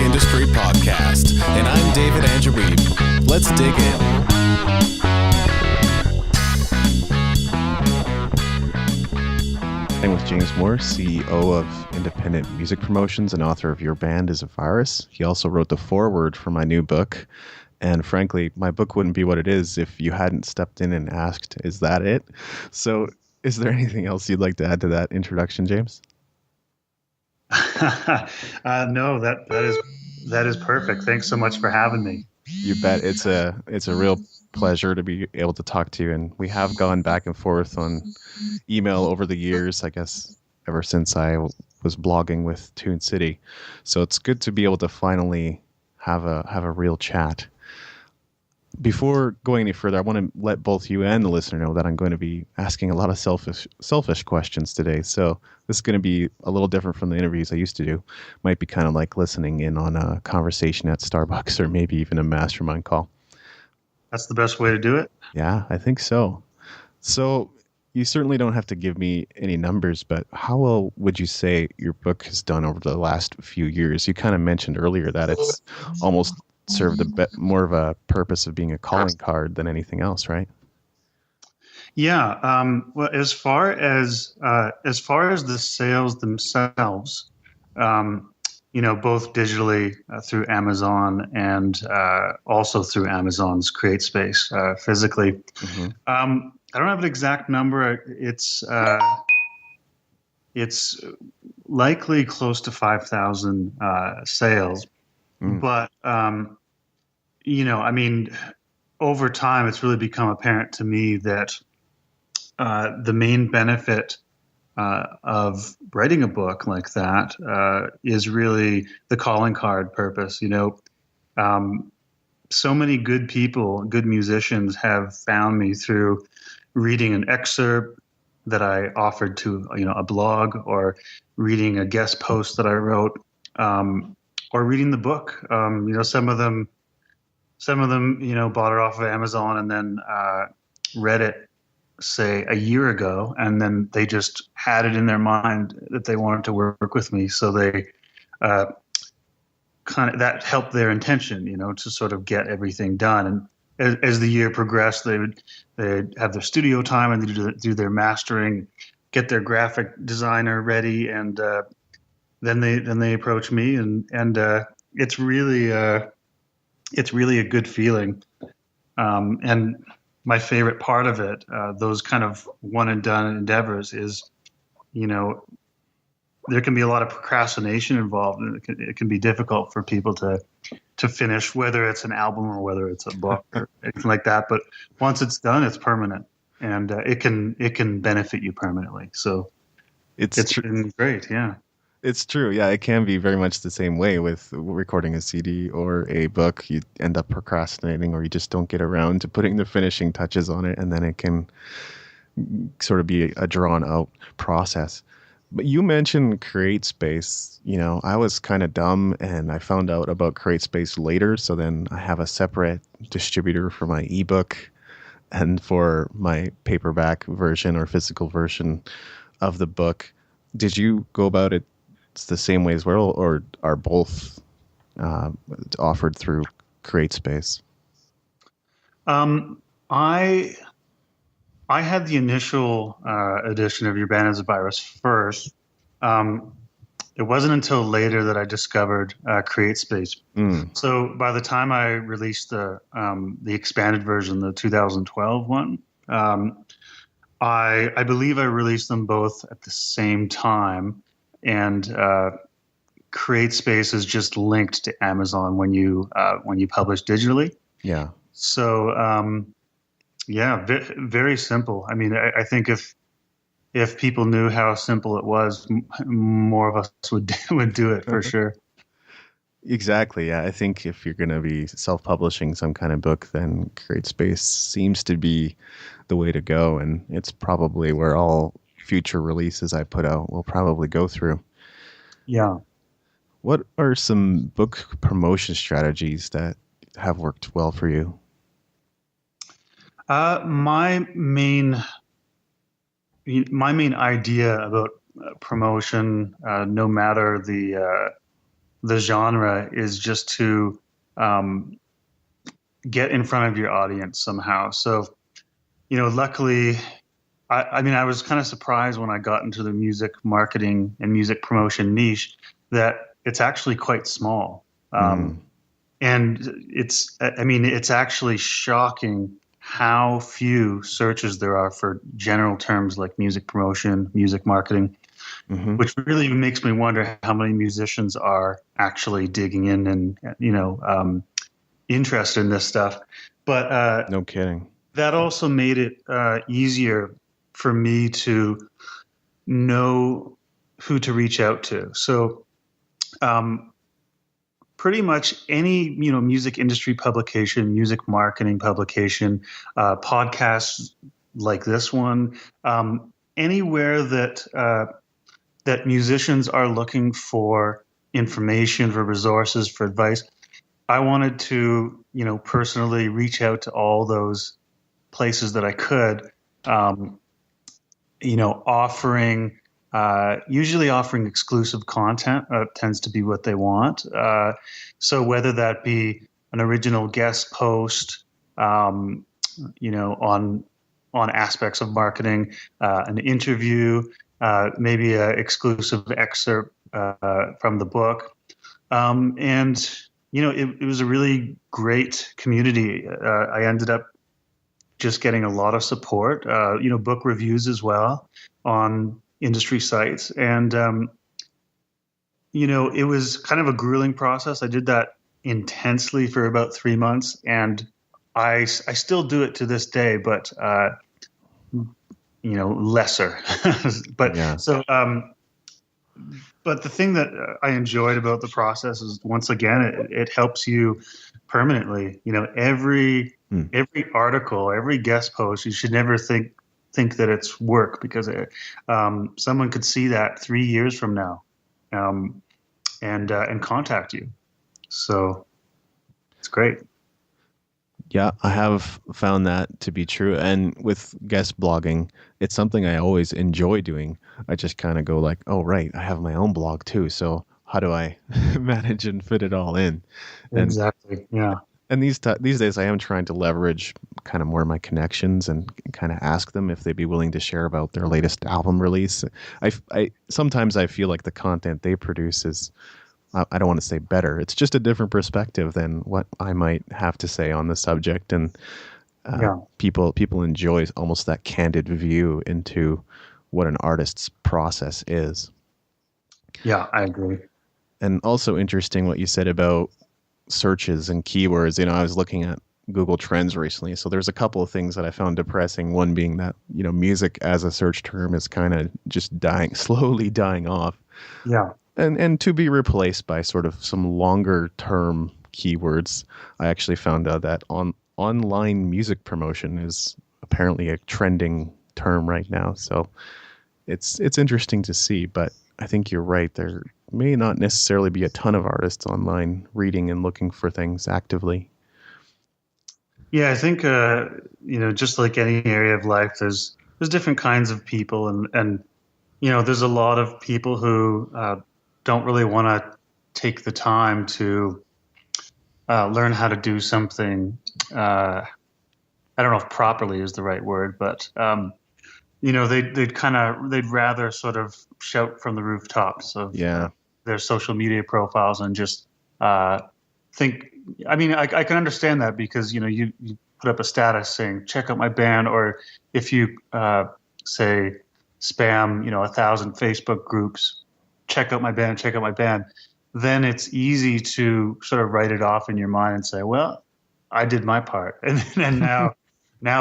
Industry Podcast, and I'm David Andrew Wiebe. Let's dig in. I'm with James Moore, CEO of Independent Music Promotions and author of Your Band is a Virus. He also wrote the foreword for my new book. And frankly, my book wouldn't be what it is if you hadn't stepped in and asked, is that it? So is there anything else you'd like to add to that introduction, James? No, that is perfect. Thanks so much for having me. You bet. It's a real pleasure to be able to talk to you. And we have gone back and forth on email over the years, I guess, ever since I was blogging with Toon City. So it's good to be able to finally have a real chat. Before going any further, I want to let both you and the listener know that I'm going to be asking a lot of selfish questions today. So this is going to be a little different from the interviews I used to do. Might be kind of like listening in on a conversation at Starbucks or maybe even a mastermind call. That's the best way to do it? Yeah, I think so. So you certainly don't have to give me any numbers, but how well would you say your book has done over the last few years? You kind of mentioned earlier that it's almost served a bit more of a purpose of being a calling card than anything else, right? Yeah. Well, as far as the sales themselves, both digitally through Amazon and also through Amazon's CreateSpace physically. Mm-hmm. I don't have an exact number. It's likely close to 5,000 sales, but over time, it's really become apparent to me that the main benefit of writing a book like that is really the calling card purpose. So many good people, good musicians have found me through reading an excerpt that I offered to a blog, or reading a guest post that I wrote, or reading the book. Some of them, bought it off of Amazon and then read it, say, a year ago, and then they just had it in their mind that they wanted to work with me. So they that helped their intention, to sort of get everything done. And as the year progressed, they'd have their studio time and they'd do their mastering, get their graphic designer ready, and then they approach me, and it's really a good feeling. And my favorite part of it, those kind of one and done endeavors, is, there can be a lot of procrastination involved, and it can be difficult for people to finish, whether it's an album or whether it's a book or anything like that. But once it's done, it's permanent, and it can benefit you permanently. So it's been great. Yeah. It's true. Yeah, it can be very much the same way with recording a CD or a book. You end up procrastinating, or you just don't get around to putting the finishing touches on it, and then it can sort of be a drawn-out process. But you mentioned CreateSpace. I was kind of dumb, and I found out about CreateSpace later, so then I have a separate distributor for my ebook and for my paperback version or physical version of the book. Did you go about it the same way as well, or are both offered through CreateSpace? I had the initial edition of Your Band is a Virus first. It wasn't until later that I discovered CreateSpace. So by the time I released the expanded version, the 2012 one, I believe I released them both at the same time. And CreateSpace is just linked to Amazon when you publish digitally. Yeah. So very simple. I mean, I think if people knew how simple it was, more of us would do it for sure. Exactly. Yeah. I think if you're going to be self-publishing some kind of book, then CreateSpace seems to be the way to go, and it's probably where all future releases I put out will probably go through. Yeah. What are some book promotion strategies that have worked well for you? My main idea about promotion, no matter the the genre is just to um, get in front of your audience somehow. So, luckily, I mean, I was kind of surprised when I got into the music marketing and music promotion niche that it's actually quite small. And I mean, it's actually shocking how few searches there are for general terms like music promotion, music marketing, which really makes me wonder how many musicians are actually digging in and, interested in this stuff. But No kidding. that also made it easier for me to know who to reach out to. So, pretty much any music industry publication, music marketing publication, podcasts like this one, anywhere that musicians are looking for information, for resources, for advice. I wanted to, personally reach out to all those places that I could, usually offering exclusive content tends to be what they want. So whether that be an original guest post, on aspects of marketing, an interview, maybe an exclusive excerpt from the book, and it was a really great community. I ended up just getting a lot of support, book reviews as well on industry sites. And, it was kind of a grueling process. I did that intensely for about 3 months, and I still do it to this day, but, lesser. But Yeah. so, but the thing that I enjoyed about the process is, once again, it helps you permanently. Every article, every guest post, you should never think that it's work, because someone could see that 3 years from now, and contact you. So it's great. Yeah, I have found that to be true. And with guest blogging, it's something I always enjoy doing. I just kind of go like, oh, right, I have my own blog too. So how do I manage and fit it all in? And, Exactly. Yeah. and these days I am trying to leverage kind of more of my connections and kind of ask them if they'd be willing to share about their latest album release. I sometimes I feel like the content they produce is, I don't want to say better. It's just a different perspective than what I might have to say on the subject, and people enjoy almost that candid view into what an artist's process is. Yeah, I agree. And also interesting what you said about searches and keywords. I was looking at Google Trends recently, so there's a couple of things that I found depressing. One being that music as a search term is kind of just slowly dying off. Yeah. And to be replaced by sort of some longer term keywords. I actually found out that online music promotion is apparently a trending term right now. So it's interesting to see, but I think you're right. There may not necessarily be a ton of artists online reading and looking for things actively. Yeah, I think just like any area of life, there's different kinds of people, and there's a lot of people who don't really want to take the time to learn how to do something. I don't know if properly is the right word, but they'd rather sort of shout from the rooftops of their social media profiles and just think. I mean, I can understand that, because you put up a status saying check out my band, or if you say spam 1,000 Facebook groups, check out my band, then it's easy to sort of write it off in your mind and say, well, I did my part, and now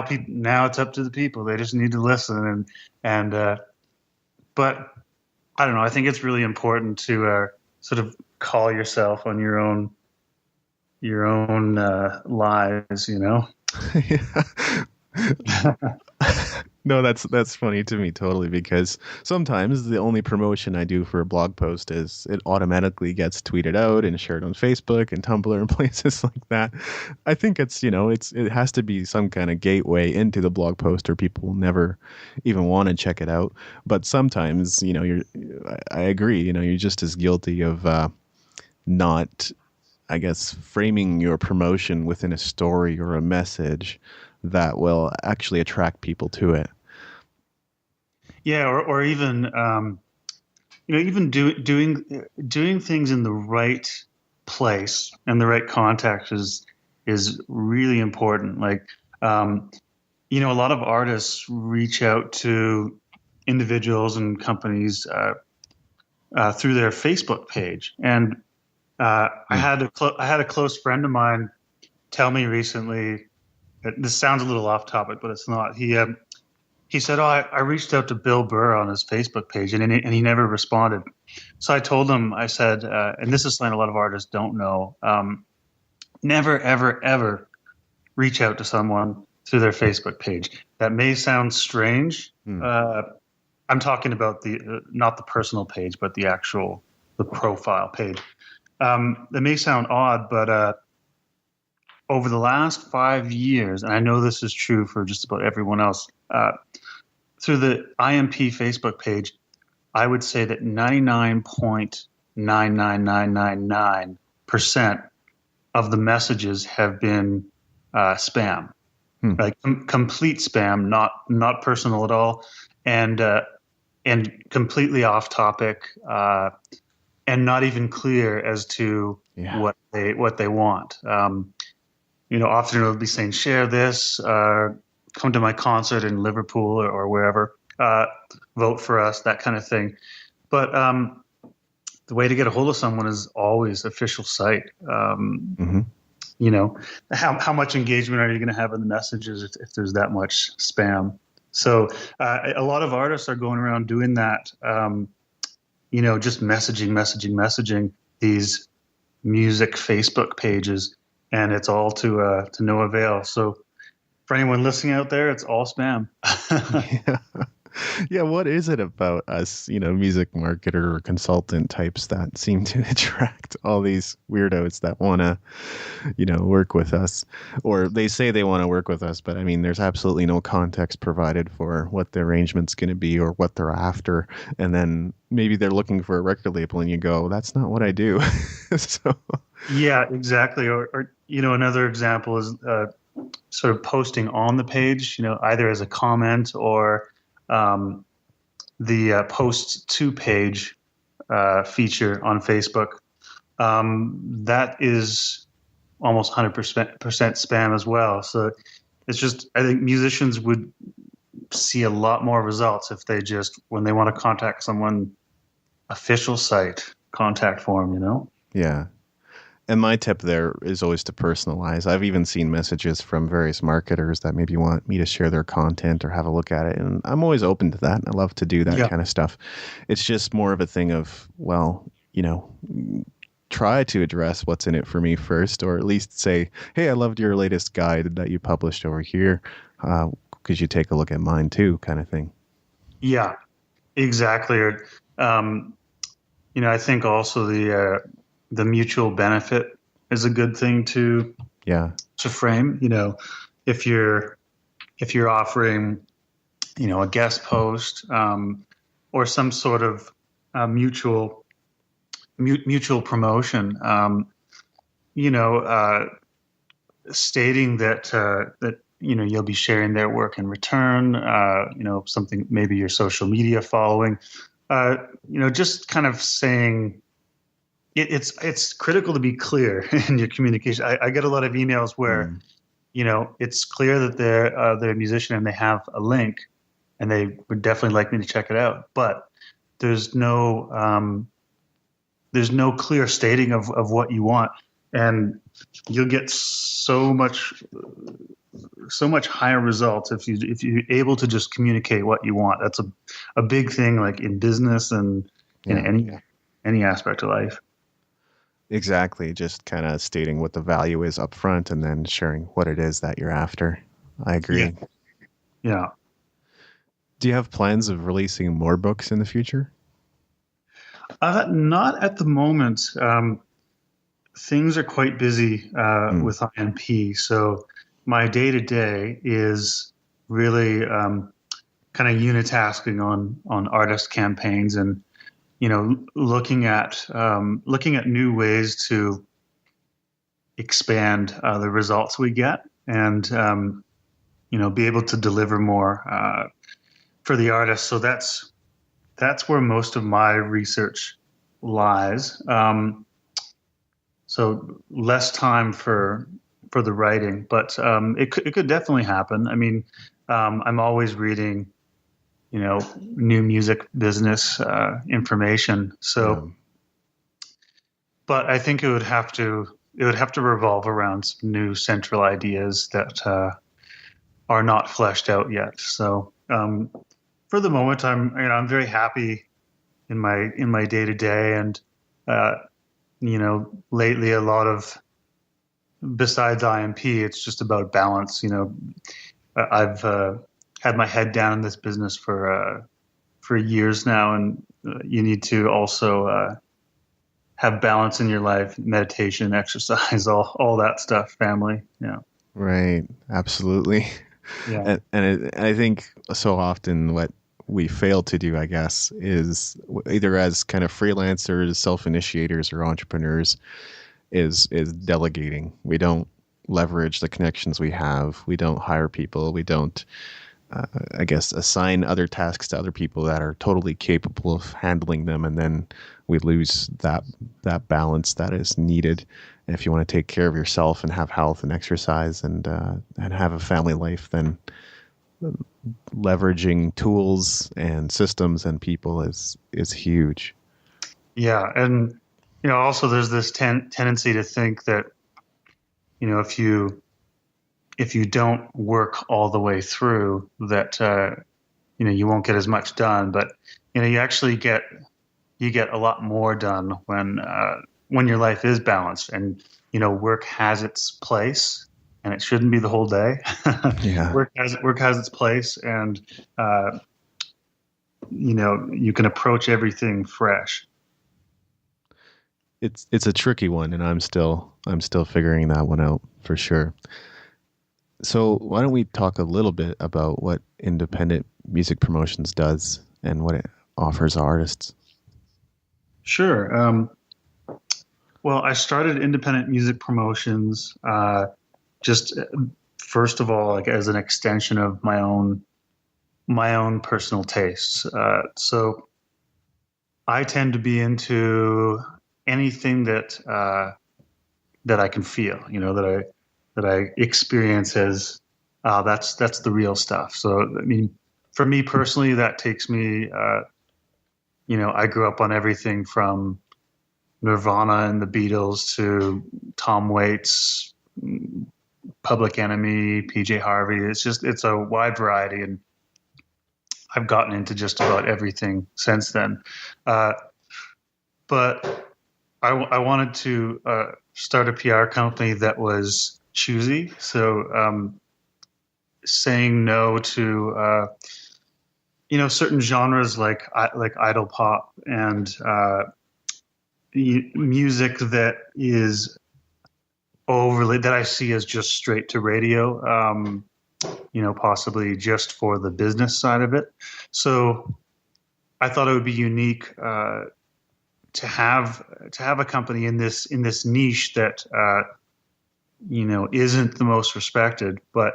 it's up to the people. They just need to listen, but I don't know. I think it's really important to sort of call yourself on your own lies. No, that's funny to me totally, because sometimes the only promotion I do for a blog post is it automatically gets tweeted out and shared on Facebook and Tumblr and places like that. I think it's it has to be some kind of gateway into the blog post, or people will never even want to check it out. But sometimes I agree, you're just as guilty of not, I guess, framing your promotion within a story or a message that will actually attract people to it. Yeah, or even even doing things in the right place and the right context is really important. Like, a lot of artists reach out to individuals and companies through their Facebook page, and I had a close friend of mine tell me recently. This sounds a little off topic, but it's not. He said, "Oh, I reached out to Bill Burr on his Facebook page, and he never responded." So I told him, I said, and this is something a lot of artists don't know: never, ever, ever reach out to someone through their Facebook page. That may sound strange. I'm talking about the not the personal page, but the profile page. That may sound odd, but over the last 5 years, and I know this is true for just about everyone else, through the IMP Facebook page, I would say that 99.99999% of the messages have been spam, like complete spam, not personal at all, and completely off topic, and not even clear as to what they want. Often it'll be saying, share this, come to my concert in Liverpool or wherever, vote for us, that kind of thing. But the way to get a hold of someone is always official site. How much engagement are you going to have in the messages if there's that much spam? So a lot of artists are going around doing that, just messaging these music Facebook pages, and it's all to no avail. So for anyone listening out there, it's all spam. Yeah, what is it about us, music marketer or consultant types that seem to attract all these weirdos that want to, work with us? Or they say they want to work with us, but I mean, there's absolutely no context provided for what the arrangement's going to be or what they're after. And then maybe they're looking for a record label and you go, that's not what I do. So yeah, exactly. Or another example is sort of posting on the page, either as a comment or the post to page feature on Facebook. That is almost 100% spam as well. So it's just, I think musicians would see a lot more results if they just, when they want to contact someone, official site contact form, Yeah. And my tip there is always to personalize. I've even seen messages from various marketers that maybe want me to share their content or have a look at it. And I'm always open to that. I love to do that kind of stuff. It's just more of a thing of, try to address what's in it for me first, or at least say, hey, I loved your latest guide that you published over here. Could you take a look at mine too, kind of thing? Yeah, exactly. Or, I think also the mutual benefit is a good thing to frame. If you're offering, a guest post or some sort of mutual promotion, stating that you'll be sharing their work in return. Something, maybe your social media following. Just kind of saying. It's critical to be clear in your communication. I get a lot of emails where, it's clear that they're a musician and they have a link, and they would definitely like me to check it out. But there's no clear stating of what you want, and you'll get so much higher results if you're able to just communicate what you want. That's a big thing, like in business and in any aspect of life. Exactly. Just kind of stating what the value is up front and then sharing what it is that you're after. I agree. Yeah. Do you have plans of releasing more books in the future? Not at the moment. Things are quite busy with IMP. So my day-to-day is really kind of unitasking on artist campaigns and looking at new ways to expand the results we get, and be able to deliver more for the artist. So that's where most of my research lies. So less time for the writing, but it could definitely happen. I mean, I'm always reading, new music business information. So, but I think it would have to revolve around some new central ideas that are not fleshed out yet. So, for the moment, I'm very happy in my day to day, and lately a lot of, besides IMP, it's just about balance. I've had my head down in this business for years now, and you need to also have balance in your life, meditation, exercise, all that stuff, family. Yeah. Right. Absolutely. Yeah. And I think so often what we fail to do, I guess, is either as kind of freelancers, self-initiators, or entrepreneurs, is delegating. We don't leverage the connections we have. We don't hire people. We don't, I guess, assign other tasks to other people that are totally capable of handling them, and then we lose that balance that is needed. And if you want to take care of yourself and have health and exercise and have a family life, then leveraging tools and systems and people is huge. Yeah, and also there's this tendency to think that if you don't work all the way through, that you won't get as much done. But you actually get a lot more done when your life is balanced, and work has its place, and it shouldn't be the whole day. Yeah. Work has its place, and you can approach everything fresh. It's a tricky one, and I'm still figuring that one out for sure. So why don't we talk a little bit about what independent music promotions does and what it offers artists? Sure. Well, I started independent music promotions just first of all, like, as an extension of my own personal tastes. So I tend to be into anything that I can feel, that I experience as that's the real stuff. So I mean, for me personally, that takes me. I grew up on everything from Nirvana and the Beatles to Tom Waits, Public Enemy, PJ Harvey. It's a wide variety, and I've gotten into just about everything since then. But I wanted to start a PR company that was choosy. So saying no to certain genres like idol pop and music that is overly, that I see as just straight to radio. Possibly just for the business side of it. So I thought it would be unique to have a company in this niche that isn't the most respected, but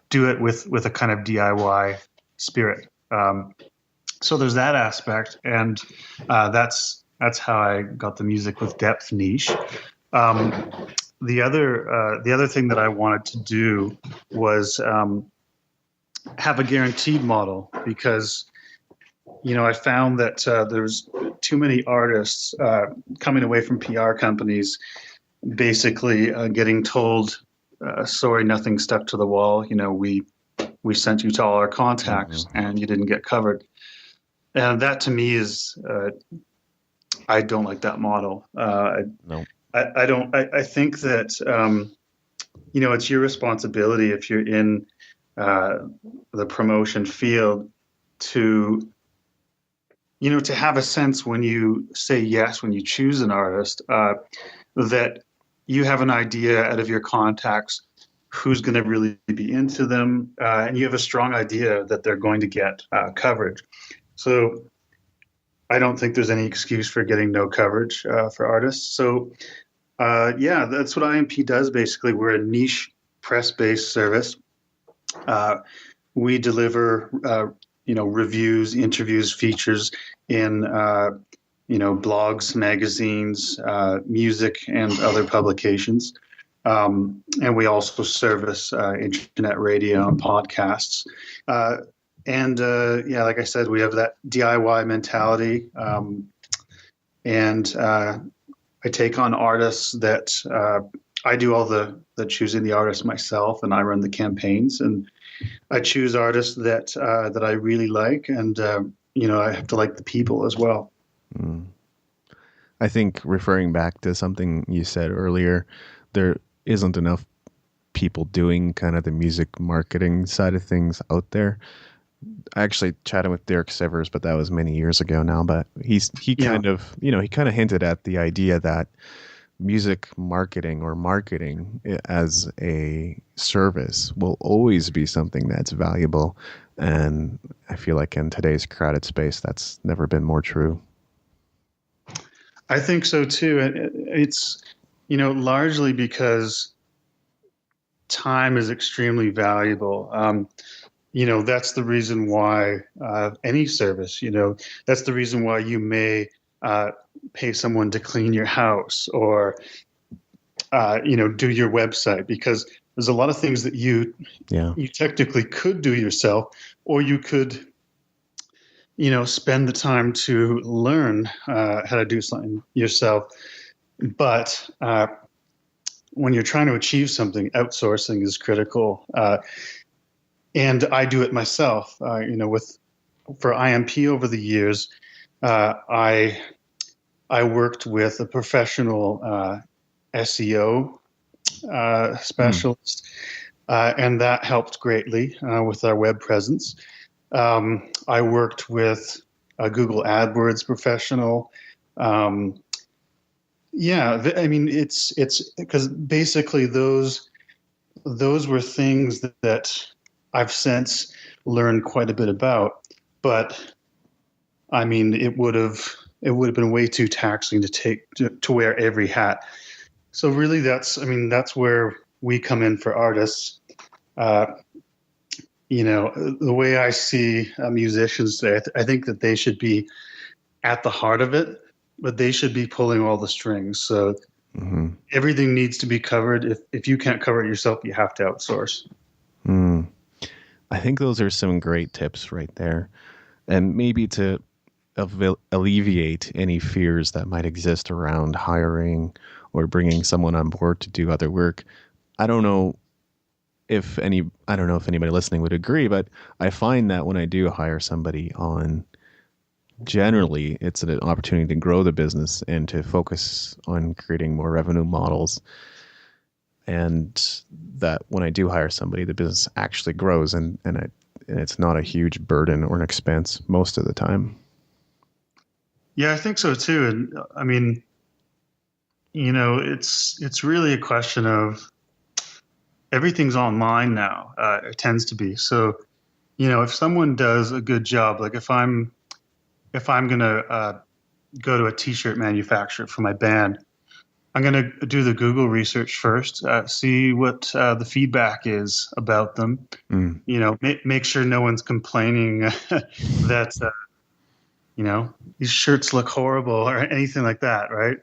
do it with a kind of DIY spirit. So there's that aspect, and that's how I got the music with depth niche. The other thing that I wanted to do was have a guaranteed model, because I found that there's too many artists coming away from PR companies basically getting told, sorry, nothing stuck to the wall. We sent you to all our contacts and you didn't get covered. And that to me is, I don't like that model. No. I don't. I think that it's your responsibility, if you're in the promotion field, to have a sense when you say yes, when you choose an artist, that you have an idea out of your contacts who's going to really be into them, and you have a strong idea that they're going to get coverage. So I don't think there's any excuse for getting no coverage for artists. So, yeah, that's what IMP does. Basically, we're a niche press-based service. We deliver, reviews, interviews, features in, blogs, magazines, music, and other publications. And we also service internet radio and podcasts. And like I said, we have that DIY mentality. And I take on artists that I do all the choosing the artists myself, and I run the campaigns. And I choose artists that I really like, and I have to like the people as well. Mm. I think referring back to something you said earlier, there isn't enough people doing kind of the music marketing side of things out there. I actually chatted with Derek Sivers, but that was many years ago now. But he kind of hinted at the idea that music marketing or marketing as a service will always be something that's valuable. And I feel like in today's crowded space, that's never been more true. I think so too. It's, largely because time is extremely valuable. That's the reason why any service, that's the reason why you may pay someone to clean your house or, do your website, because there's a lot of things that you technically could do yourself, or you could, spend the time to learn how to do something yourself. But when you're trying to achieve something, outsourcing is critical. And I do it myself, for IMP over the years. I worked with a professional SEO specialist, and that helped greatly with our web presence. I worked with a Google AdWords professional. It's because basically those were things that I've since learned quite a bit about, but I mean, it would have been way too taxing to wear every hat. So really that's where we come in for artists. The way I see musicians today, I think that they should be at the heart of it, but they should be pulling all the strings. So everything needs to be covered. If you can't cover it yourself, you have to outsource. I think those are some great tips right there. And maybe to alleviate any fears that might exist around hiring or bringing someone on board to do other work. I don't know if anybody listening would agree, but I find that when I do hire somebody on, generally it's an opportunity to grow the business and to focus on creating more revenue models. And that when I do hire somebody, the business actually grows and it's not a huge burden or an expense most of the time. Yeah, I think so too. And I mean, it's really a question of everything's online now. It tends to be. So, if someone does a good job, like if I'm going to go to a t-shirt manufacturer for my band, I'm going to do the Google research first, see what the feedback is about them. Make sure no one's complaining that, these shirts look horrible or anything like that, right?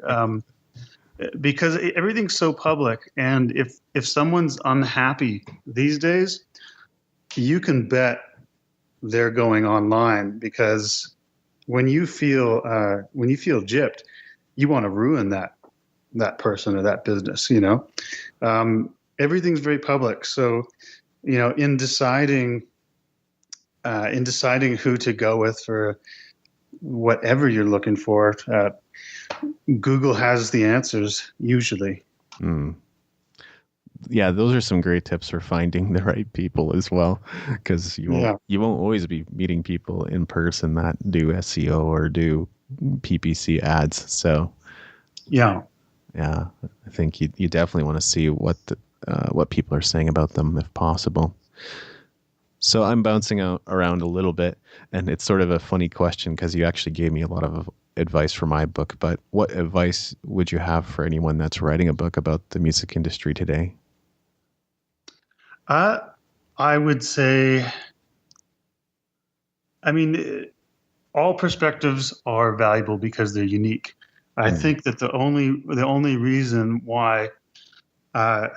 Because everything's so public. And if someone's unhappy these days, you can bet they're going online, because when you feel gypped, you want to ruin that person or that business, everything's very public. So, in deciding who to go with for whatever you're looking for, Google has the answers usually. Yeah, those are some great tips for finding the right people as well, because you won't always be meeting people in person that do SEO or do PPC ads. So yeah, I think you definitely want to see what people are saying about them if possible. So I'm bouncing around a little bit, and it's sort of a funny question because you actually gave me a lot of advice for my book. But what advice would you have for anyone that's writing a book about the music industry today? I would say, I mean, all perspectives are valuable because they're unique. I think that the only reason why, uh,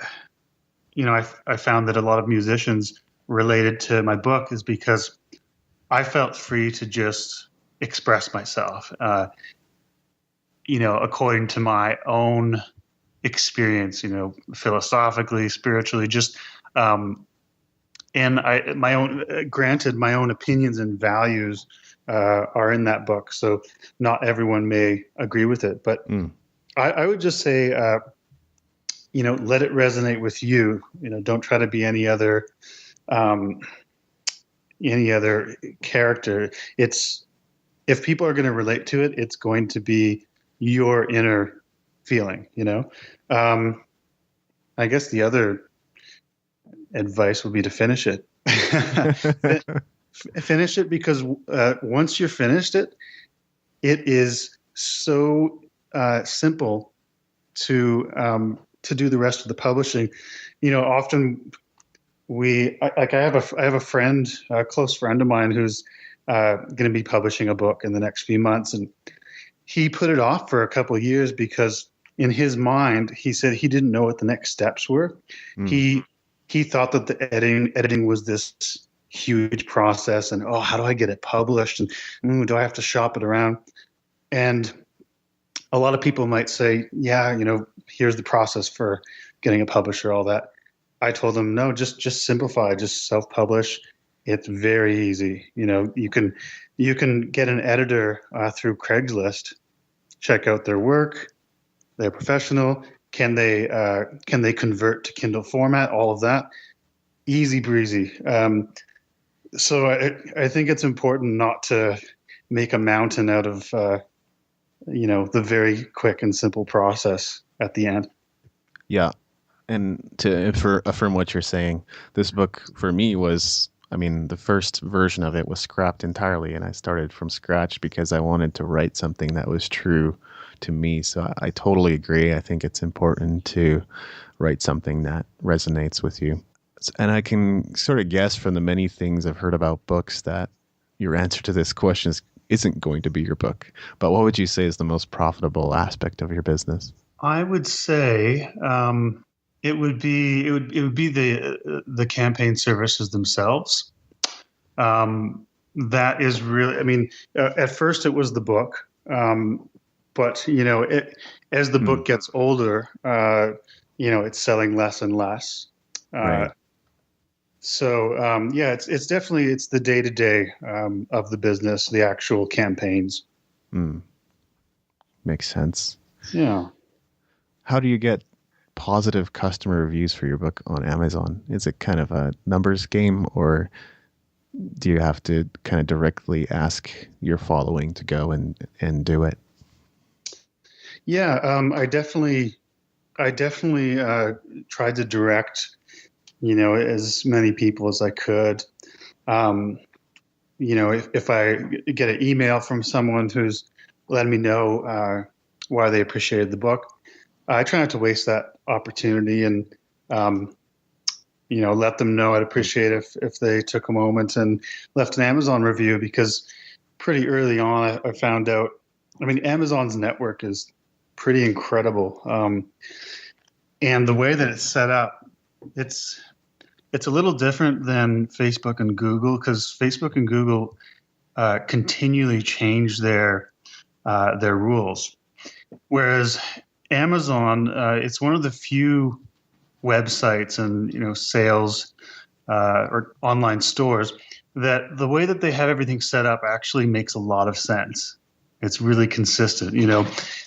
I found that a lot of musicians related to my book is because I felt free to just express myself, according to my own experience, philosophically, spiritually, just, and granted, my own opinions and values are in that book. So not everyone may agree with it, but I would just say, let it resonate with you. Don't try to be um, any other character. If people are going to relate to it, it's going to be your inner feeling. I guess the other advice would be to finish it. Finish it, because once you're finished it is so simple to do the rest of the publishing. Often I have a friend, a close friend of mine, who's going to be publishing a book in the next few months, and he put it off for a couple of years because in his mind, he said he didn't know what the next steps were. He thought that the editing was this huge process, and how do I get it published, and do I have to shop it around? And a lot of people might say, yeah, here's the process for getting a publisher, all that. I told them, no, just simplify, just self-publish. It's very easy. You can get an editor through Craigslist, check out their work. They're professional. Can they convert to Kindle format? All of that, easy breezy. So I think it's important not to make a mountain out of the very quick and simple process at the end. Yeah. And to affirm what you're saying, this book for me was, the first version of it was scrapped entirely, and I started from scratch because I wanted to write something that was true to me. So I totally agree. I think it's important to write something that resonates with you. And I can sort of guess from the many things I've heard about books that your answer to this question isn't going to be your book. But what would you say is the most profitable aspect of your business? I would say it would be the campaign services themselves. That is really, at first it was the book, but as the book gets older, it's selling less and less. Right. So it's definitely the day-to-day of the business, the actual campaigns. Makes sense. Yeah. How do you get positive customer reviews for your book on Amazon? Is it kind of a numbers game, or do you have to kind of directly ask your following to go and do it? Yeah, I definitely tried to direct, as many people as I could. If I get an email from someone who's letting me know why they appreciated the book, I try not to waste that opportunity, and let them know I'd appreciate if they took a moment and left an Amazon review, because pretty early on I found out, Amazon's network is pretty incredible. And the way that it's set up, it's a little different than Facebook and Google, because Facebook and Google continually change their rules. Whereas Amazon, it's one of the few websites and sales or online stores that the way that they have everything set up actually makes a lot of sense. It's really consistent.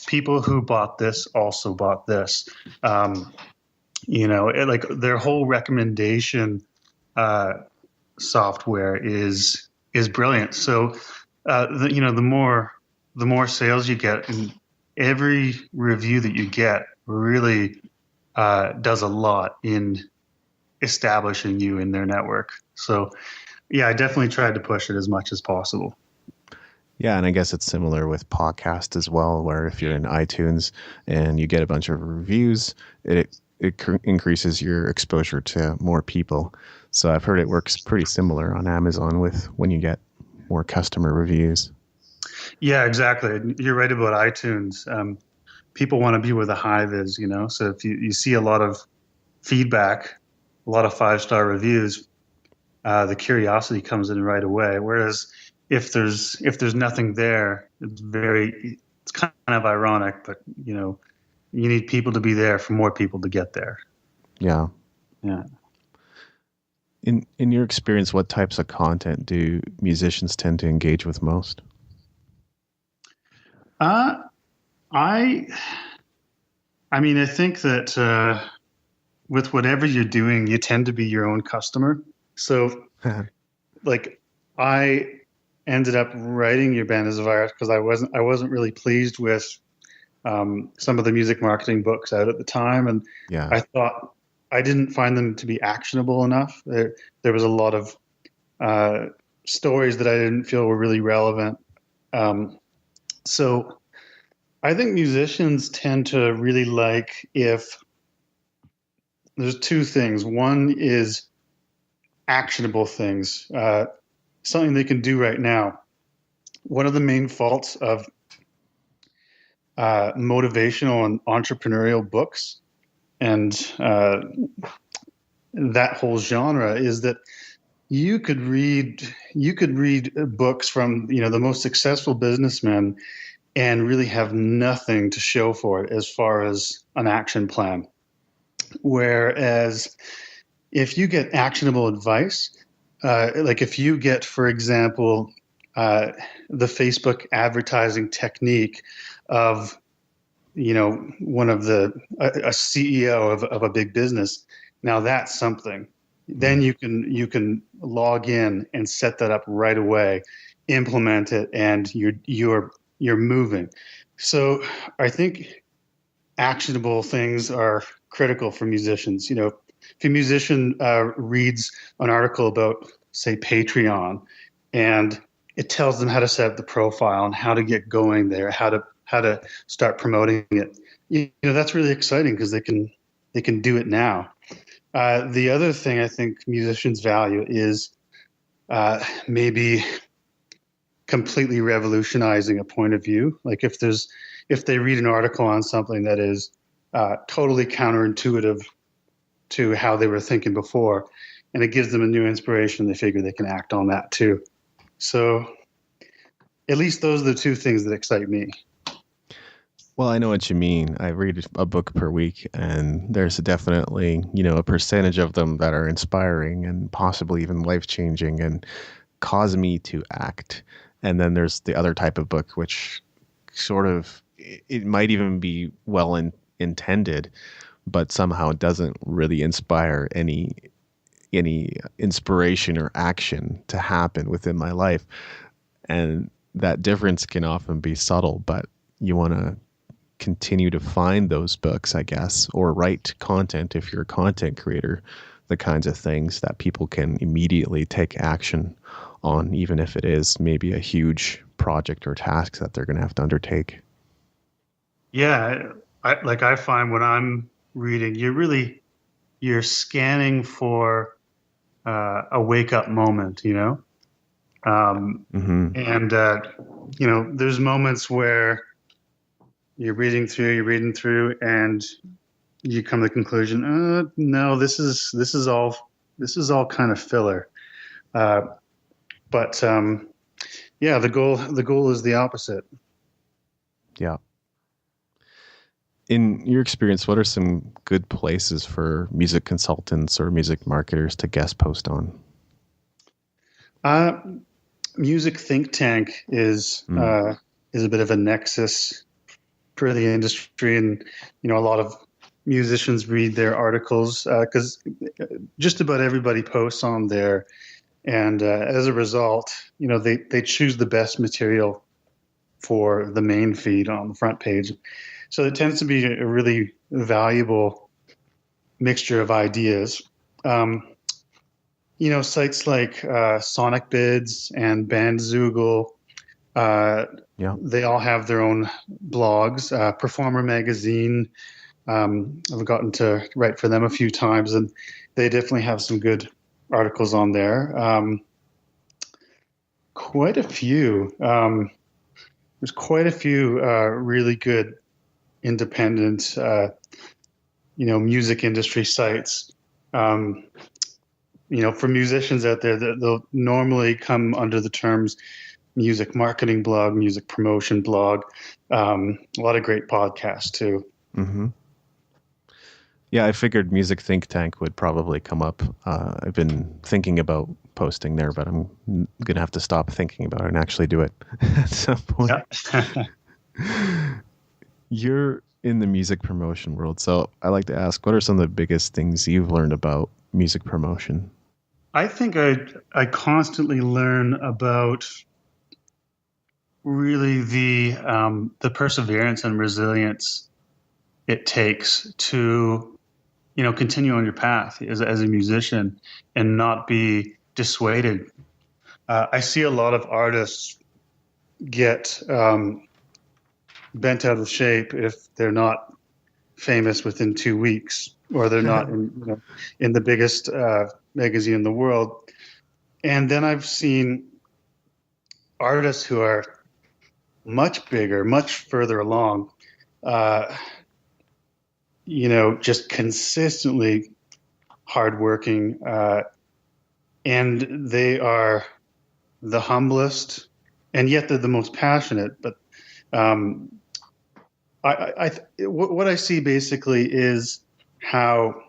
People who bought this also bought this. Like their whole recommendation software is brilliant. So the more sales you get, and every review that you get really does a lot in establishing you in their network. So Yeah, I definitely tried to push it as much as possible. Yeah, and I guess it's similar with podcast as well, where if you're in iTunes and you get a bunch of reviews, it increases your exposure to more people. So I've heard it works pretty similar on Amazon with when you get more customer reviews. Yeah, exactly. You're right about iTunes. People want to be where the hive is, you know. So if you see a lot of feedback, a lot of 5-star reviews, the curiosity comes in right away. Whereas if there's nothing there, it's kind of ironic, but you know, you need people to be there for more people to get there. Yeah. Yeah. In your experience, what types of content do musicians tend to engage with most? Uh, I I mean, I think that with whatever you're doing, you tend to be your own customer. So, like, I ended up writing Your Band is a Virus because I wasn't really pleased with some of the music marketing books out at the time, and Yeah. I thought I didn't find them to be actionable enough. There was a lot of stories that I didn't feel were really relevant. So I think musicians tend to really like if there's two things. One is actionable things, something they can do right now. One of the main faults of motivational and entrepreneurial books and that whole genre is that you could read books from the most successful businessmen and really have nothing to show for it as far as an action plan. Whereas if you get actionable advice, like if you get, for example, the Facebook advertising technique of one of a CEO of a big business, now that's something. Then you can log in and set that up right away, implement it, and you're moving. So I think actionable things are critical for musicians. If a musician reads an article about, say, Patreon, and it tells them how to set up the profile and how to get going there, how to start promoting it, that's really exciting because they can do it now. The other thing I think musicians value is maybe completely revolutionizing a point of view. Like if they read an article on something that is totally counterintuitive to how they were thinking before, and it gives them a new inspiration, they figure they can act on that too. So at least those are the two things that excite me. Well, I know what you mean. I read a book per week, and there's definitely, a percentage of them that are inspiring and possibly even life-changing and cause me to act. And then there's the other type of book, which sort of, it might even be intended, but somehow doesn't really inspire any inspiration or action to happen within my life. And that difference can often be subtle, but you want to continue to find those books, I guess, or write content if you're a content creator, the kinds of things that people can immediately take action on, even if it is maybe a huge project or task that they're going to have to undertake. Yeah, I find when I'm reading, you're scanning for a wake up moment, and there's moments where you're reading through, and you come to the conclusion, no, this is all kind of filler. But yeah, the goal is the opposite. Yeah. In your experience, what are some good places for music consultants or music marketers to guest post on? Music Think Tank is a bit of a nexus for the industry, and a lot of musicians read their articles because just about everybody posts on there, and as a result, they choose the best material for the main feed on the front page. So it tends to be a really valuable mixture of ideas. sites like Sonic Bids and Bandzoogle, Yeah. they all have their own blogs. Performer Magazine, I've gotten to write for them a few times, and they definitely have some good articles on there. Quite a few. There's quite a few really good independent, music industry sites. For musicians out there, they'll normally come under the terms music marketing blog, music promotion blog. A lot of great podcasts too. Mm-hmm. Yeah, I figured Music Think Tank would probably come up. I've been thinking about posting there, but I'm going to have to stop thinking about it and actually do it at some point. Yeah. You're in the music promotion world, so I like to ask, what are some of the biggest things you've learned about music promotion? I think I constantly learn about really the perseverance and resilience it takes to continue on your path as a musician and not be dissuaded. I see a lot of artists get bent out of shape if they're not famous within 2 weeks, or they're not in the biggest magazine in the world. And then I've seen artists who are much bigger, much further along, just consistently hardworking, and they are the humblest, and yet they're the most passionate. But what I see basically is how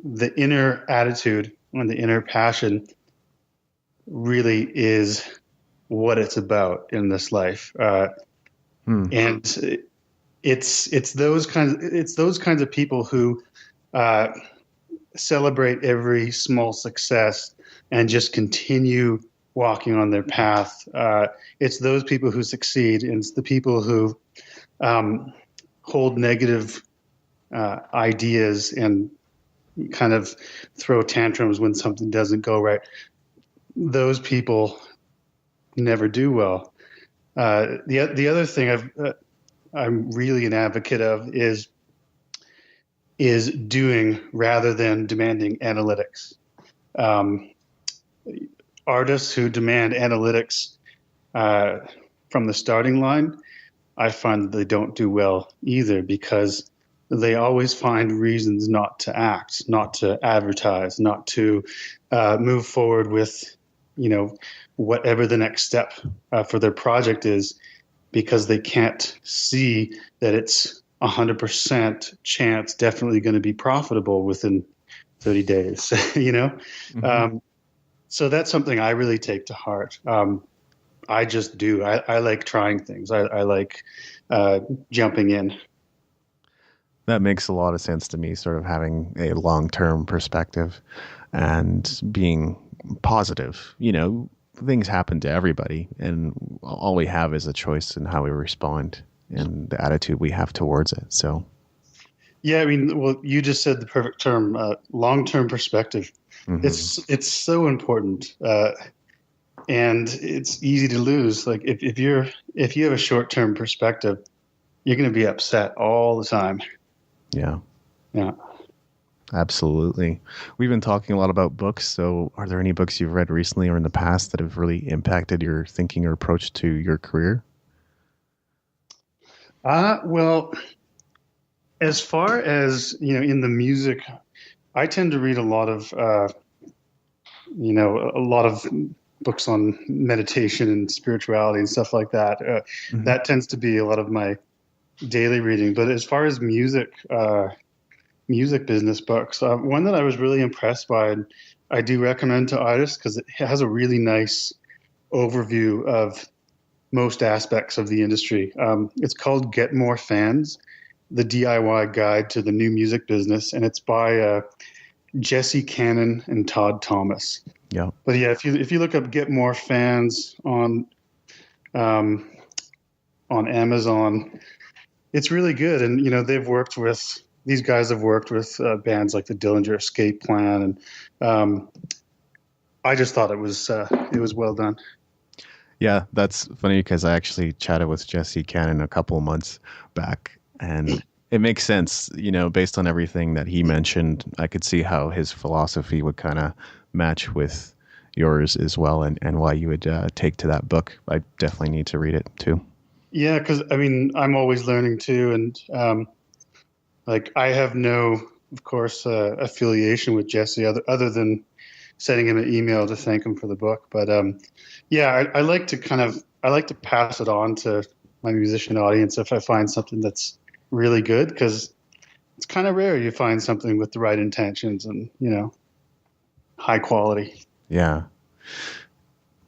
the inner attitude and the inner passion really is what it's about in this life, and it's those kinds of people who celebrate every small success and just continue walking on their path. It's those people who succeed, and it's the people who hold negative ideas and kind of throw tantrums when something doesn't go right. Those people never do well. The other thing I'm really an advocate of is doing rather than demanding analytics. Artists who demand analytics from the starting line, I find that they don't do well either, because they always find reasons not to act, not to advertise, not to move forward with, whatever the next step for their project is, because they can't see that it's 100% chance definitely going to be profitable within 30 days, Mm-hmm. So that's something I really take to heart. I just do. I like trying things. I like jumping in. That makes a lot of sense to me, sort of having a long-term perspective and being positive. Things happen to everybody, and all we have is a choice in how we respond and the attitude we have towards it. So, yeah, I mean, well, you just said the perfect term, long-term perspective. Mm-hmm. It's so important, and it's easy to lose. Like if you have a short-term perspective, you're going to be upset all the time. Yeah. Yeah. Absolutely. We've been talking a lot about books. So are there any books you've read recently or in the past that have really impacted your thinking or approach to your career? Well, as far as, in the music, I tend to read a lot of books on meditation and spirituality and stuff like that. Mm-hmm. That tends to be a lot of my daily reading. But as far as music business books, one that I was really impressed by, and I do recommend to artists because it has a really nice overview of most aspects of the industry. It's called Get More Fans, the DIY Guide to the New Music Business, and it's by Jesse Cannon and Todd Thomas. Yeah. But yeah, if you look up Get More Fans on Amazon, it's really good. And these guys have worked with bands like the Dillinger Escape Plan, and I just thought it was well done. Yeah, that's funny because I actually chatted with Jesse Cannon a couple of months back, and it makes sense, based on everything that he mentioned. I could see how his philosophy would kind of match with yours as well, and why you would take to that book. I definitely need to read it too. Yeah, because I mean, I'm always learning too, and like I have no, of course, affiliation with Jesse other than sending him an email to thank him for the book. But yeah, I like to pass it on to my musician audience if I find something that's really good, because it's kind of rare you find something with the right intentions and high quality. Yeah.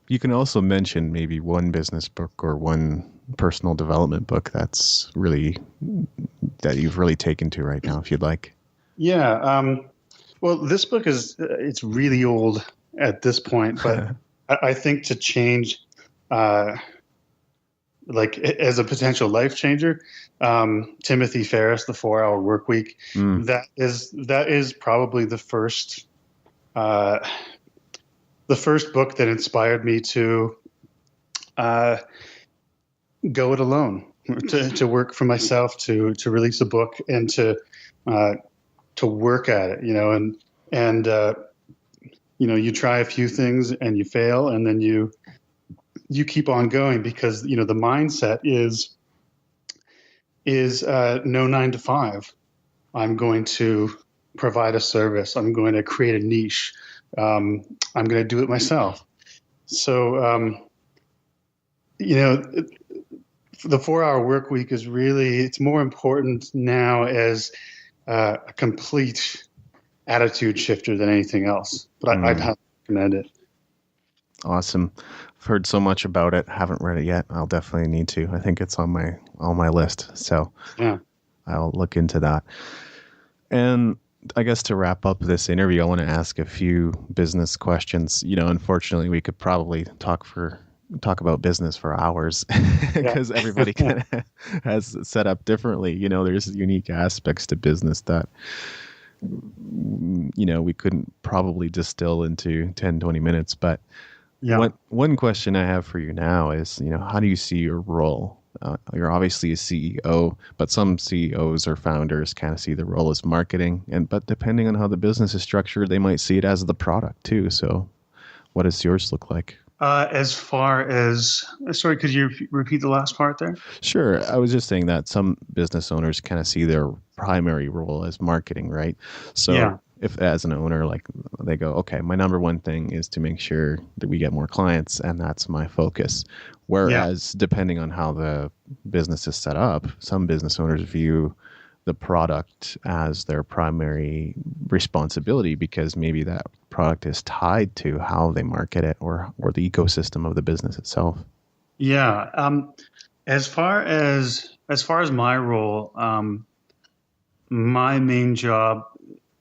You can also mention maybe one business book or one personal development book that you've really taken to right now, if you'd like. Yeah. Well, this book it's really old at this point, but I think to change, like as a potential life changer, Timothy Ferriss, The 4 Hour Workweek, that is probably the first book that inspired me to go it alone, to work for myself, to release a book, and to work at it, and you try a few things and you fail, and then you keep on going, because the mindset is no 9 to 5. I'm going to provide a service. I'm going to create a niche. I'm going to do it myself. So, the 4 Hour Workweek is it's more important now as a complete attitude shifter than anything else. But I'd highly recommend it. Awesome. I've heard so much about it. Haven't read it yet. I'll definitely need to. I think it's on my list. So yeah, I'll look into that. And I guess to wrap up this interview, I want to ask a few business questions. Unfortunately, we could probably talk about business for hours because everybody kind of has set up differently. There's unique aspects to business that we couldn't probably distill into 10, 20 minutes. But one question I have for you now is, how do you see your role? You're obviously a CEO, but some CEOs or founders kind of see the role as marketing, but depending on how the business is structured, they might see it as the product too. So what does yours look like? As far as, sorry, could you repeat the last part there? Sure. I was just saying that some business owners kind of see their primary role as marketing, right? So if as an owner, like they go, okay, my number one thing is to make sure that we get more clients, and that's my focus. Whereas depending on how the business is set up, some business owners view the product as their primary responsibility, because maybe that product is tied to how they market it or the ecosystem of the business itself. Yeah. As far as my role, my main job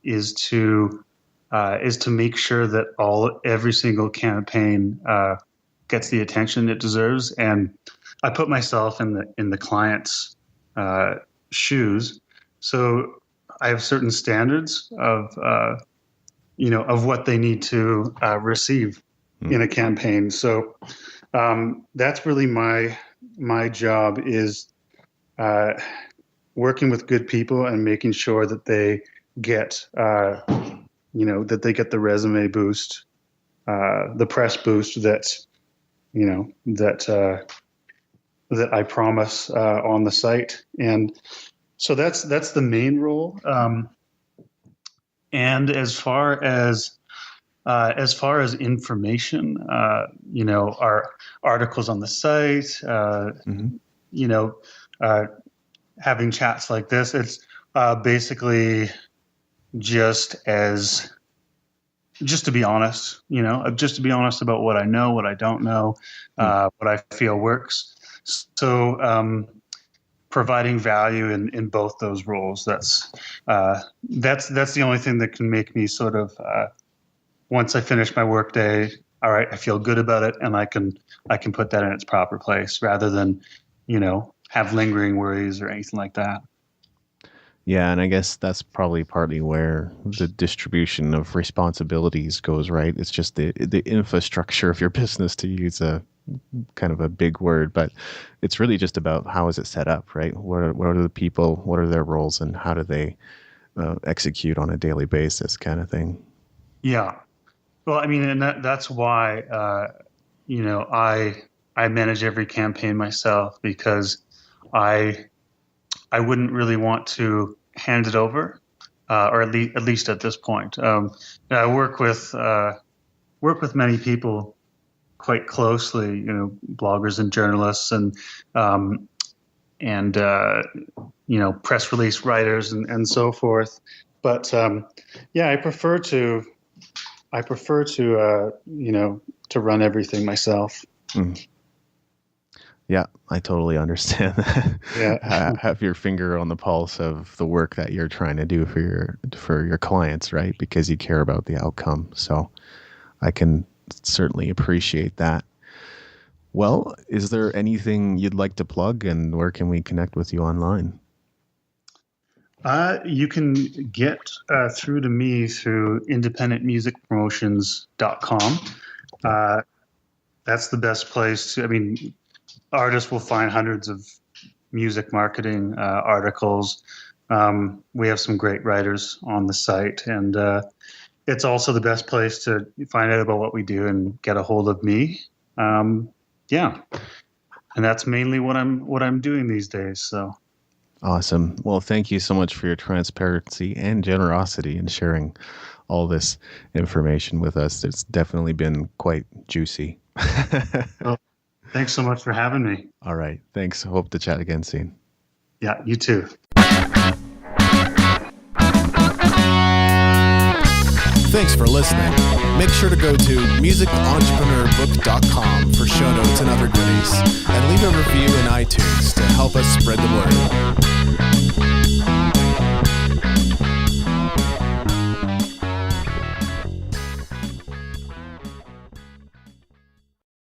is to make sure that every single campaign gets the attention it deserves, and I put myself in the client's shoes. So I have certain standards of what they need to receive in a campaign. So that's really my job, is working with good people and making sure that they get the resume boost, the press boost that I promise on the site. And so that's the main role. And as far as information, our articles on the site, having chats like this, it's basically just to be honest, just to be honest about what I know, what I don't know, what I feel works. So providing value in both those roles, that's the only thing that can make me sort of, once I finish my workday, all right, I feel good about it, and I can put that in its proper place, rather than have lingering worries or anything like that. Yeah, and I guess that's probably partly where the distribution of responsibilities goes, right? It's just the infrastructure of your business, to use a kind of a big word, but it's really just about how is it set up, right? What are the people, what are their roles, and how do they execute on a daily basis, kind of thing. Yeah. Well, I mean, and that's why I manage every campaign myself, because I wouldn't really want to hand it over, or at least at this point. I work with many people quite closely, bloggers and journalists, and press release writers and so forth. But yeah, I prefer to to run everything myself. Mm. Yeah, I totally understand that. Yeah. Have your finger on the pulse of the work that you're trying to do for your clients, right? Because you care about the outcome. So I can certainly appreciate that. Well, is there anything you'd like to plug, and where can we connect with you online? You can get through to me through independentmusicpromotions.com. That's the best place. I mean, artists will find hundreds of music marketing articles. We have some great writers on the site, and it's also the best place to find out about what we do and get a hold of me. Yeah, and that's mainly what I'm doing these days. So awesome. Well, thank you so much for your transparency and generosity in sharing all this information with us. It's definitely been quite juicy. Well, thanks so much for having me. All right. Thanks. Hope to chat again soon. Yeah, you too. Thanks for listening. Make sure to go to musicentrepreneurbook.com for show notes and other goodies, and leave a review in iTunes to help us spread the word.